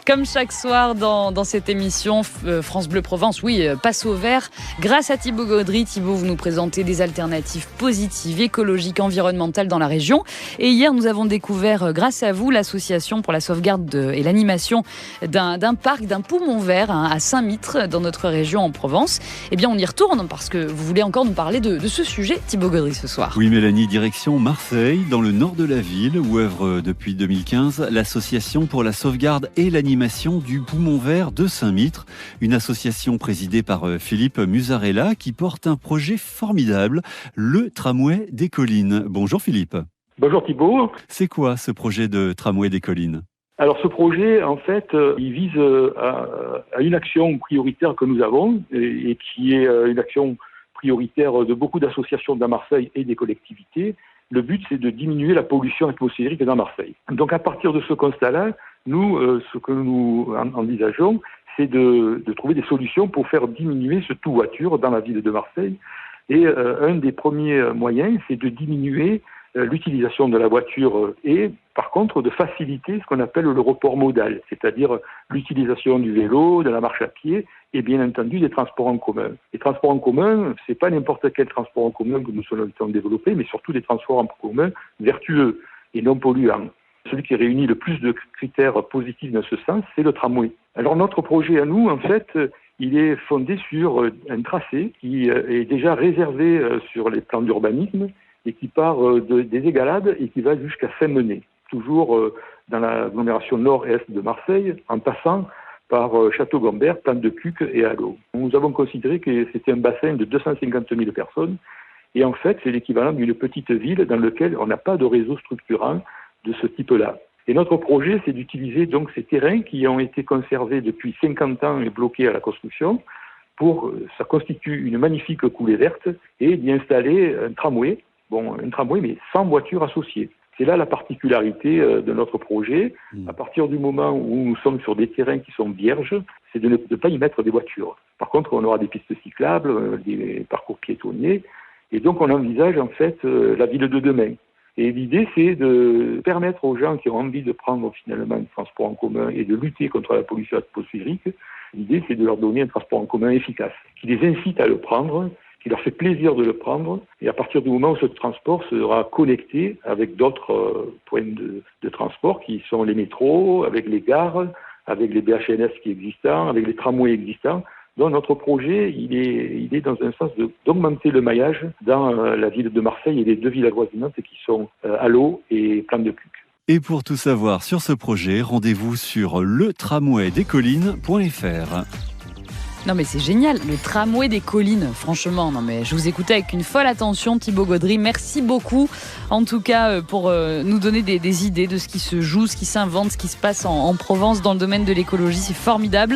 Comme chaque soir dans cette émission, France Bleu Provence, passe au vert. Grâce à Thibaut Gaudry. Thibaut, vous nous présentez des alternatives positives, écologiques, environnementales dans la région. Et hier, nous avons découvert, grâce à vous, l'association pour la sauvegarde et l'animation d'un parc, d'un poumon vert à Saint-Mitre, dans notre région en Provence. Eh bien, on y retourne parce que vous voulez encore nous parler de ce sujet, Thibaut Gaudry, ce soir. Oui, Mélanie, direction Marseille, dans le nord de la ville, où œuvre depuis 2015 l'association pour la sauvegarde et l'animation du poumon vert de Saint-Mitre. Une association présidée par Philippe Musarella qui porte un projet formidable, le tramway des collines. Bonjour Philippe. Bonjour Thibaut. C'est quoi ce projet de tramway des collines ? Alors ce projet, en fait, il vise à une action prioritaire que nous avons et qui est une action prioritaire de beaucoup d'associations dans Marseille et des collectivités. Le but, c'est de diminuer la pollution atmosphérique dans Marseille. Donc à partir de ce constat-là, nous, ce que nous envisageons, c'est de trouver des solutions pour faire diminuer ce tout-voiture dans la ville de Marseille. Et un des premiers moyens, c'est de diminuer l'utilisation de la voiture et, par contre, de faciliter ce qu'on appelle le report modal, c'est-à-dire l'utilisation du vélo, de la marche à pied et, bien entendu, des transports en commun. Les transports en commun, c'est pas n'importe quel transport en commun que nous souhaitons développer, mais surtout des transports en commun vertueux et non polluants. Celui qui réunit le plus de critères positifs dans ce sens, c'est le tramway. Alors notre projet à nous, en fait, il est fondé sur un tracé qui est déjà réservé sur les plans d'urbanisme et qui part des Égalades et qui va jusqu'à Saint-Menet, toujours dans l'agglomération nord-est de Marseille, en passant par Château-Gombert, Plante de Cuques et Allo. Nous avons considéré que c'était un bassin de 250 000 personnes et en fait, c'est l'équivalent d'une petite ville dans laquelle on n'a pas de réseau structurant de ce type-là. Et notre projet, c'est d'utiliser donc ces terrains qui ont été conservés depuis 50 ans et bloqués à la construction ça constitue une magnifique coulée verte et d'y installer un tramway mais sans voiture associée. C'est là la particularité de notre projet. À partir du moment où nous sommes sur des terrains qui sont vierges, c'est de ne pas y mettre des voitures. Par contre, on aura des pistes cyclables, des parcours piétonniers, et donc on envisage en fait la ville de demain. Et l'idée, c'est de permettre aux gens qui ont envie de prendre finalement le transport en commun et de lutter contre la pollution atmosphérique, l'idée, c'est de leur donner un transport en commun efficace, qui les incite à le prendre, qui leur fait plaisir de le prendre. Et à partir du moment où ce transport sera connecté avec d'autres points de transport, qui sont les métros, avec les gares, avec les BHNS qui existent, avec les tramways existants. Donc notre projet, il est dans un sens d'augmenter le maillage dans la ville de Marseille et les deux villes avoisinantes qui sont Allo et Plante de Cuques. Et pour tout savoir sur ce projet, rendez-vous sur letramwaydescollines.fr. Non mais c'est génial, le tramway des collines, franchement. Non mais je vous écoutais avec une folle attention, Thibaut Gaudry. Merci beaucoup, en tout cas, pour nous donner des idées de ce qui se joue, ce qui s'invente, ce qui se passe en Provence dans le domaine de l'écologie. C'est formidable.